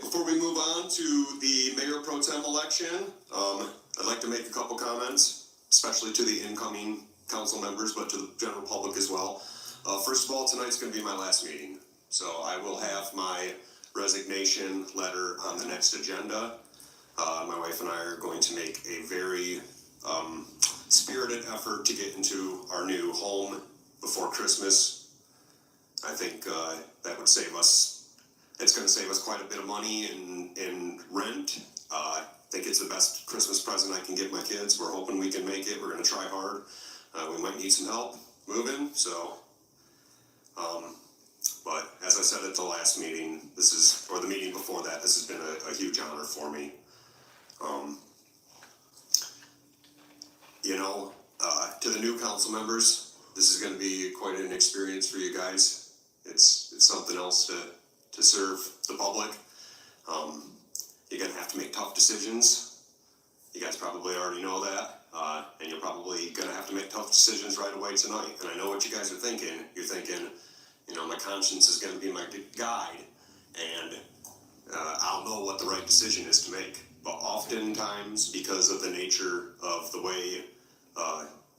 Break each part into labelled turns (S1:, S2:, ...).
S1: Before we move on to the Mayor Pro Tem election, I'd like to make a couple comments, especially to the incoming council members, but to the general public as well. First of all, tonight's going to be my last meeting, so I will have my resignation letter on the next agenda. My wife and I are going to make a very spirited effort to get into our new home before Christmas. I think that would save us. It's going to save us quite a bit of money in rent. I think it's the best Christmas present I can give my kids. We're hoping we can make it. We're going to try hard. We might need some help moving. So, but as I said at the last meeting, or the meeting before that, this has been a huge honor for me. To the new council members, this is going to be quite an experience for you guys. It's something else to serve the public. You're going to have to make tough decisions. You guys probably already know that. And you're probably going to have to make tough decisions right away tonight. And I know what you guys are thinking. You're thinking, my conscience is going to be my guide, and I'll know what the right decision is to make. But oftentimes, because of the nature of the way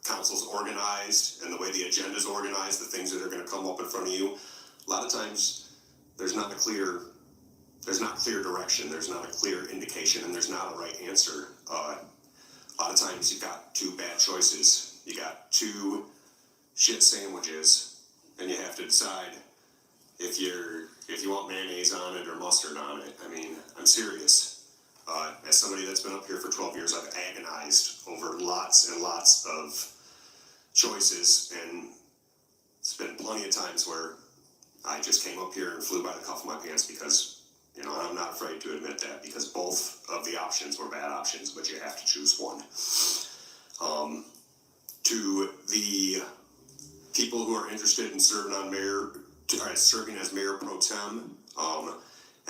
S1: council's organized and the way the agenda's organized, the things that are going to come up in front of you, a lot of times there's not clear direction, there's not a clear indication, and there's not a right answer. A lot of times you've got two bad choices. You got two shit sandwiches, and you have to decide if you want mayonnaise on it or mustard on it. I mean, I'm serious. As somebody that's been up here for 12 years, I've agonized over lots and lots of choices, and it's been plenty of times where I just came up here and flew by the cuff of my pants because, and I'm not afraid to admit that, because both of the options were bad options, but you have to choose one. To the people who are interested in serving as Mayor Pro Tem,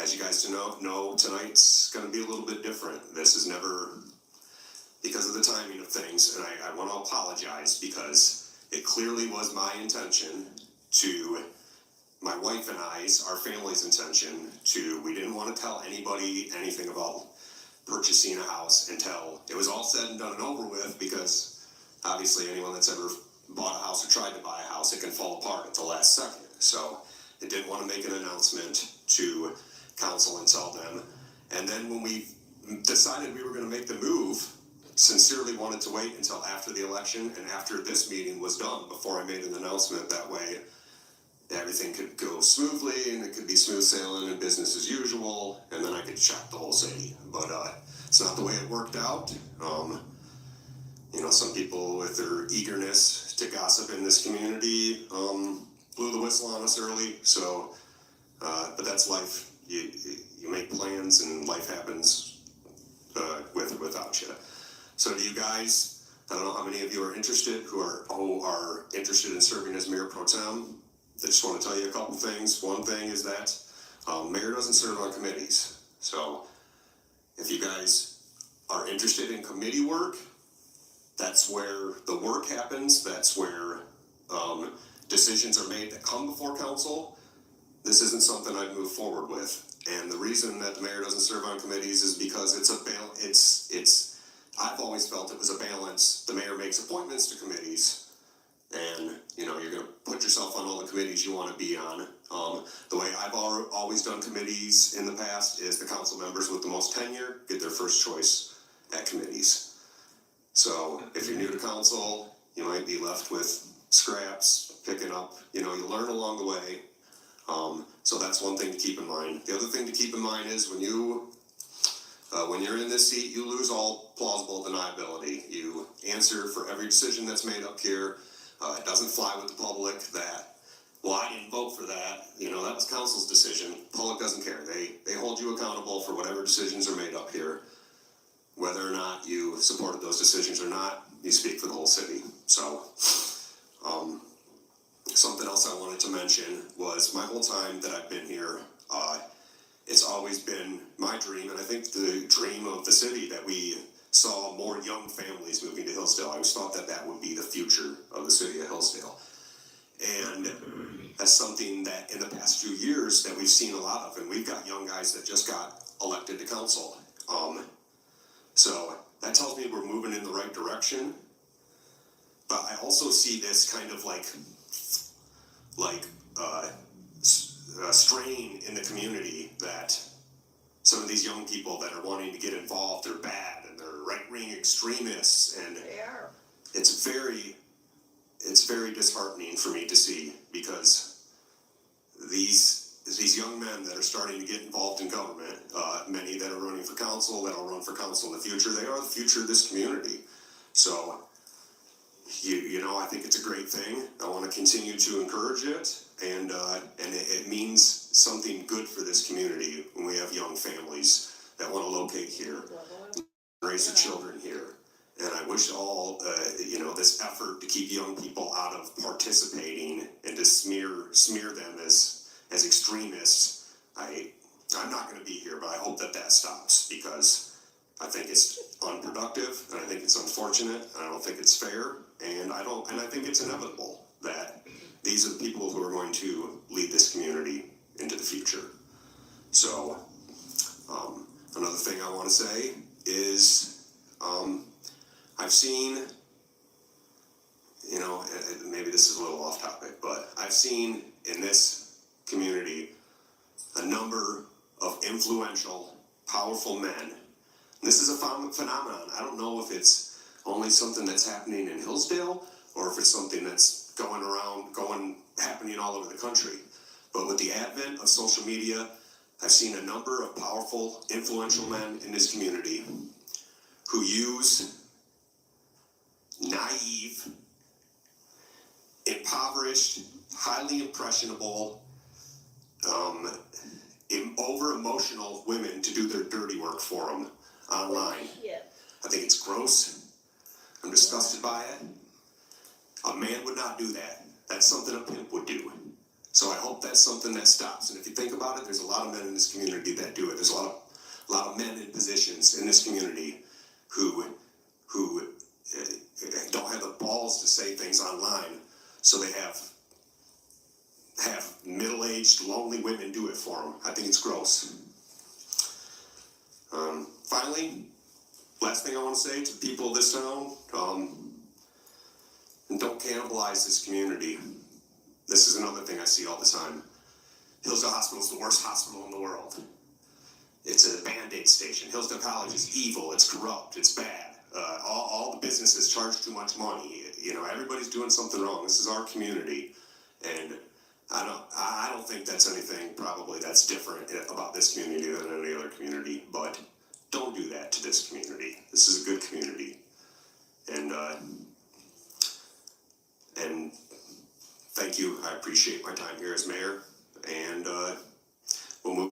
S1: as you guys know, tonight's going to be a little bit different. This is never, because of the timing of things, and I want to apologize because it clearly was my intention my wife and I's, our family's intention we didn't want to tell anybody anything about purchasing a house until it was all said and done and over with, because obviously anyone that's ever bought a house or tried to buy a house, it can fall apart at the last second. So it didn't want to make an announcement to council and tell them. And then when we decided we were going to make the move, sincerely wanted to wait until after the election and after this meeting was done before I made an announcement. That way everything could go smoothly and it could be smooth sailing and business as usual, and then I could check the whole city. But it's not the way it worked out. Some people with their eagerness to gossip in this community blew the whistle on us early. So, but that's life. You make plans and life happens with or without you. So to you guys, I don't know how many of you are interested who are interested in serving as Mayor Pro Tem. I just want to tell you a couple things. One thing is that Mayor doesn't serve on committees. So if you guys are interested in committee work, that's where the work happens. That's where decisions are made that come before council. This isn't something I'd move forward with. And the reason that the mayor doesn't serve on committees is because I've always felt it was a balance. The mayor makes appointments to committees, and you're going to put yourself on all the committees you want to be on. The way I've always done committees in the past is the council members with the most tenure get their first choice at committees. So if you're new to council, you might be left with scraps, picking up, you learn along the way. So that's one thing to keep in mind. The other thing to keep in mind is when you're in this seat, you lose all plausible deniability. You answer for every decision that's made up here. It doesn't fly with the public that, I didn't vote for that. That was council's decision. The public doesn't care. They hold you accountable for whatever decisions are made up here. Whether or not you supported those decisions or not, you speak for the whole city. So, something else I wanted to mention was my whole time that I've been here, it's always been my dream, and I think the dream of the city, that we saw more young families moving to Hillsdale. I always thought that would be the future of the city of Hillsdale. And that's something that in the past few years that we've seen a lot of, and we've got young guys that just got elected to council. So that tells me we're moving in the right direction. But I also see this kind of like strain in the community that some of these young people that are wanting to get involved are bad and they're right-wing extremists, and
S2: They are.
S1: it's very disheartening for me to see, because these young men that are starting to get involved in government, many that are running for council, that'll run for council in the future, they are the future of this community. So, you know, I think it's a great thing. I want to continue to encourage it, and it means something good for this community when we have young families that want to locate here, raise their children here. And I wish all, this effort to keep young people out of participating and to smear them as extremists. I'm not going to be here, but I hope that stops, because I think it's unproductive, and I think it's unfortunate, and I don't think it's fair, and I think it's inevitable that these are the people who are going to lead this community into the future. So, another thing I want to say is, I've seen, maybe this is a little off topic, but I've seen in this community a number of influential, powerful men. This is a phenomenon. I don't know if it's only something that's happening in Hillsdale, or if it's something that's happening all over the country. But with the advent of social media, I've seen a number of powerful, influential men in this community who use naive, impoverished, highly impressionable, over-emotional women to do their dirty work for them online.
S2: Yeah.
S1: I think it's gross. I'm disgusted by it. A man would not do that. That's something a pimp would do. So I hope that's something that stops. And if you think about it, there's a lot of men in this community that do it. There's a lot of men in positions in this community who don't have the balls to say things online, so they have middle-aged, lonely women do it for them. I think it's gross. Finally, last thing I want to say to the people of this town, don't cannibalize this community. This is another thing I see all the time. Hillsdale Hospital is the worst hospital in the world. It's a Band-Aid station. Hillsdale College is evil, it's corrupt, it's bad. All the businesses charge too much money. Everybody's doing something wrong. This is our community, and I don't think that's anything probably that's different about this community than any other community. But don't do that to this community. This is a good community, and thank you. I appreciate my time here as mayor, and we'll move.